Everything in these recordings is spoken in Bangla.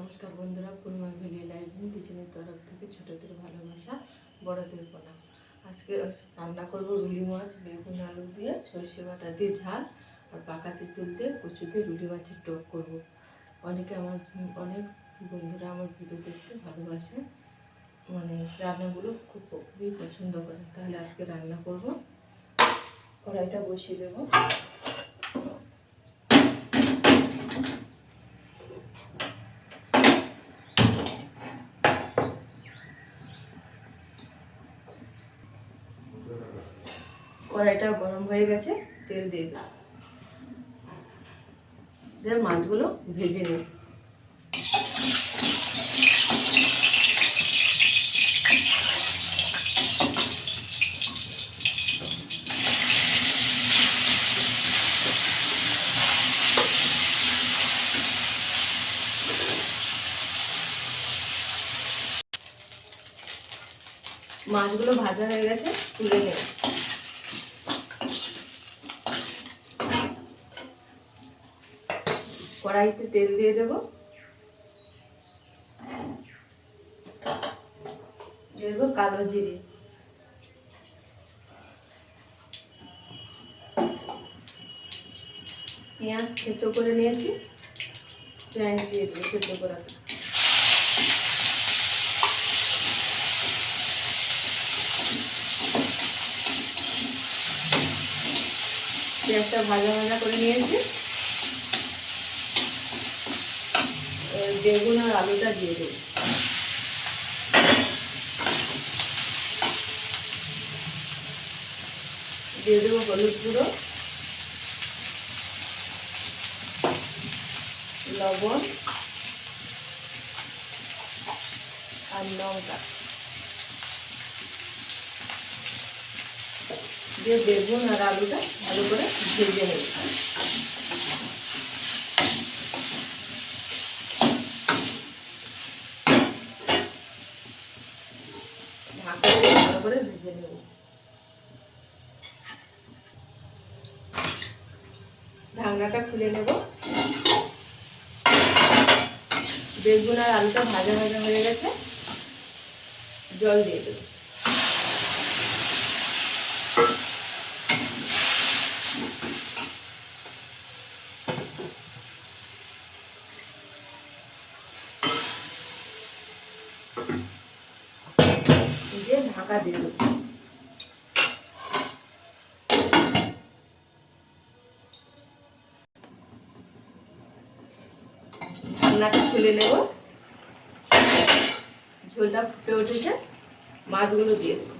নমস্কার বন্ধুরা, পূর্ণিমা ভিলি লাইভ কিচেনের তরফ থেকে ছোটদের ভালোবাসা, বড়দের প্রণাম। আজকে রান্না করব রুলি মাছ বেগুন আলু দিয়ে, সরষে বাটা দিয়ে ঝাল, আর পাকা তেঁতুল দিয়ে কচু দিয়ে রুলি মাছের টক করব। অনেক বন্ধুরা আমার ভিডিও দেখতে ভালোবাসে, রান্নাগুলো খুবই পছন্দ করে। তাহলে আজকে রান্না করব। কড়াইটা বসিয়ে দেবো। কড়াইটা গরম হয়ে গেছে, তেল দিয়ে দেবো, দিয়ে মাছগুলো ভেজে নেব। মাছগুলো ভাজা হয়ে গেছে, তুলে নেব। কড়াইতে তেল দিয়ে দেব, দিয়ে দেবো কালো জিরে, পেঁয়াজ থেতো করে নিয়েছি, পেঁয়াজ দিয়ে দেবো থেতো করা। পেঁয়াজটা ভাজা ভাজা করে নিয়েছি, বেগুন আর আলুটা দিয়ে দেবো। দিয়ে দেবো হলুদ গুঁড়ো, লবণ আর লঙ্কা দিয়ে বেগুন আর আলুটা ভালো করে ভেজে নেব। ঢাকা দিয়ে ভালো করে ভেজে নেব। ঢাকনাটা খুলে নেব। বেগুন আর আলুটা ভাজা ভাজা হয়ে গেছে, জল দিয়ে দেব। দিয়ে ঢাকা দিয়ে দেব। ঢাকনাটা খুলে নেব। ঝোলটা ফুটে উঠেছে, মাছগুলো দিয়ে দেব।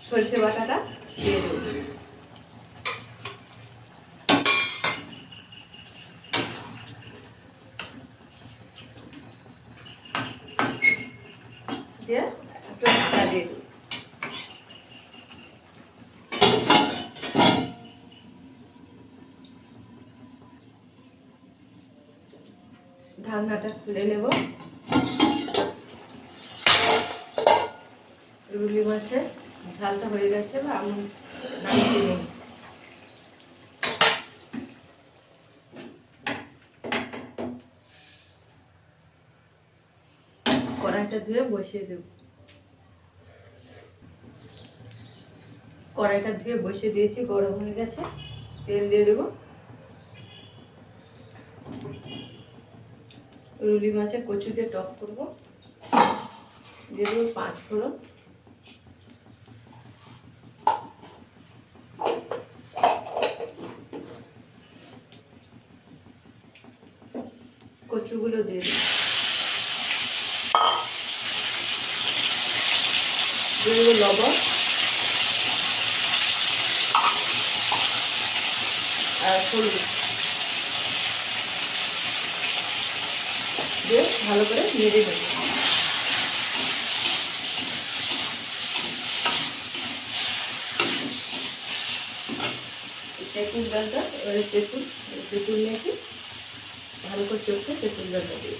সরষে বাটাটা দিয়ে দেব। দিয়ে একটু ঢাকা দিয়ে দেব। ঢাকনাটা খুলে নেব। রুলি মাছের ঝালটা হয়ে গেছে, বা আমি নামিয়ে নেব। কড়াইটা ধুয়ে বসিয়ে দেব। কড়াইটা ধুয়ে বসিয়ে দিয়েছি, গরম হয়ে গেছে, তেল দিয়ে দেবো। রুলি মাছের কচু দিয়ে টক করব। দিয়ে দেবো 5 ফোড়ন, কচুগুলো দিয়ে দেবো। দিয়ে দেবো লবণ আর হলুদ দিয়ে ভালো করে নেড়ে দেবো। তেঁতুল জলটা এবারে তেঁতুল নিয়েছি, ভালো করে চোখে তেঁতুল জলটা দিয়ে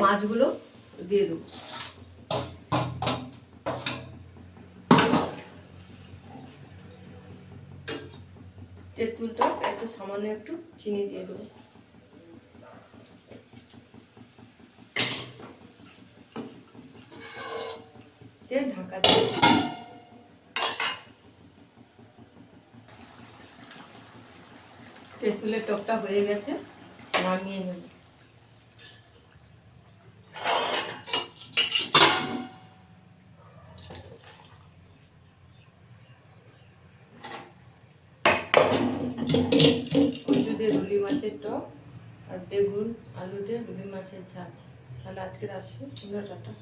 মাছগুলো দিয়ে দেবো। তেঁতুলটা একটু সামান্য একটু চিনি দিয়ে দেবো। দিয়ে ঢাকা দিয়ে তেঁতুলের টকটা হয়ে গেছে, নামিয়ে নেব। কচু দিয়ে রুলি মাছের টক আর বেগুন আলু দিয়ে রুলি মাছের ঝাল। তাহলে আজকে আসছি, টাটা।